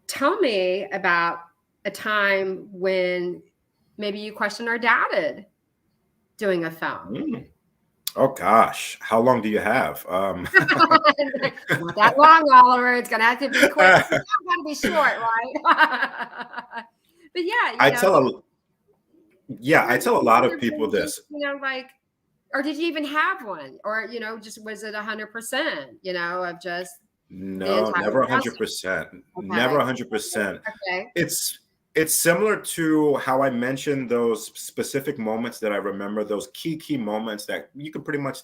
tell me about a time when maybe you questioned or doubted doing a film. Mm. Oh gosh, how long do you have? Not that long, Oliver. It's gonna have to be quick. It's not gonna be short, right? But yeah, I tell a yeah, were I there tell a lot of other people things you this. like, or did you even have one, or just was it 100%? Of just the No, entire never process? 100%. Never Okay, 100%. okay, It's it's similar to how I mentioned those specific moments that I remember, those key moments that you can pretty much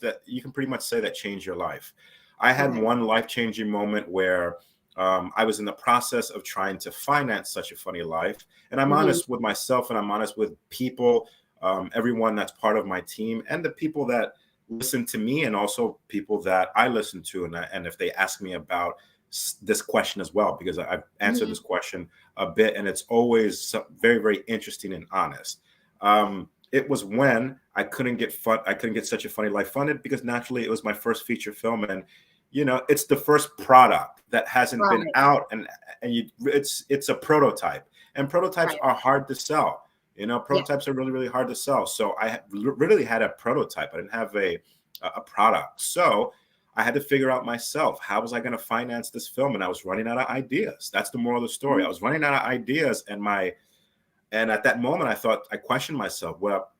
say that changed your life. I had okay. one life-changing moment where I was in the process of trying to finance such a funny life, and I'm Hmm. honest with myself, and I'm honest with people, everyone that's part of my team, and the people that listen to me, and also people that I listen to, and if they ask me about this question as well, because I've answered Hmm. this question a bit, and it's always very, very interesting and honest. It was when I couldn't get Such a Funny Life funded because naturally it was my first feature film, and it's the first product that hasn't been Right, out, and it's a prototype, and prototypes right. are hard to sell. Yeah. Prototypes are really, really hard to sell. So really had a prototype. I didn't have a product. So I had to figure out myself, how was I going to finance this film? And I was running out of ideas. That's the moral of the story. I was running out of ideas, and at that moment I questioned myself, well,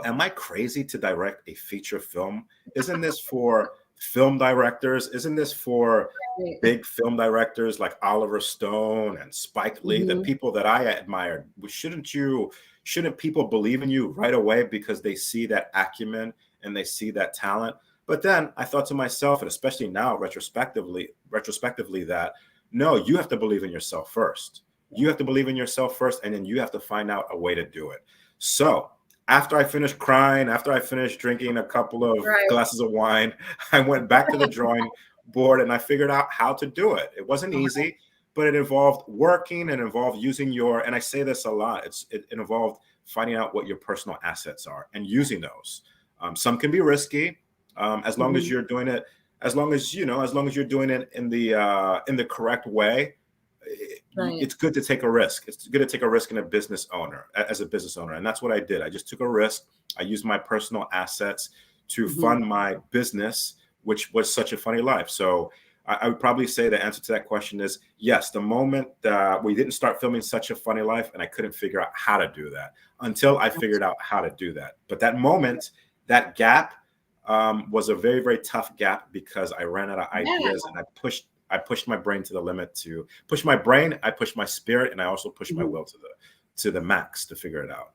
am I crazy to direct a feature film? Isn't this for film directors? Isn't this for Right. big film directors like Oliver Stone and Spike Lee, the Hmm. people that I admired? Shouldn't people believe in you right away because they see that acumen and they see that talent? But then I thought to myself, and especially now retrospectively, that no, you have to believe in yourself first. You have to believe in yourself first, and then you have to find out a way to do it. So after I finished crying, after I finished drinking a couple of Right. glasses of wine, I went back to the drawing board and I figured out how to do it. It wasn't easy, but it involved working and involved using and I say this a lot, it involved finding out what your personal assets are and using those. Some can be risky, as long as Hmm. you're doing it, as long as you're doing it in the correct way. Right. It's good to take a risk. It's good to take a risk in a business owner, as a business owner. And that's what I did. I just took a risk. I used my personal assets to Hmm. fund my business, which was Such a Funny Life. So I would probably say the answer to that question is yes. The moment we didn't start filming Such a Funny Life, and I couldn't figure out how to do that until I figured out how to do that. But that moment, that gap, was a very, very tough gap because I ran out of Yeah. ideas, and I pushed my brain to the limit. To push my brain, I pushed my spirit, and I also pushed my Mhm. will to the max to figure it out.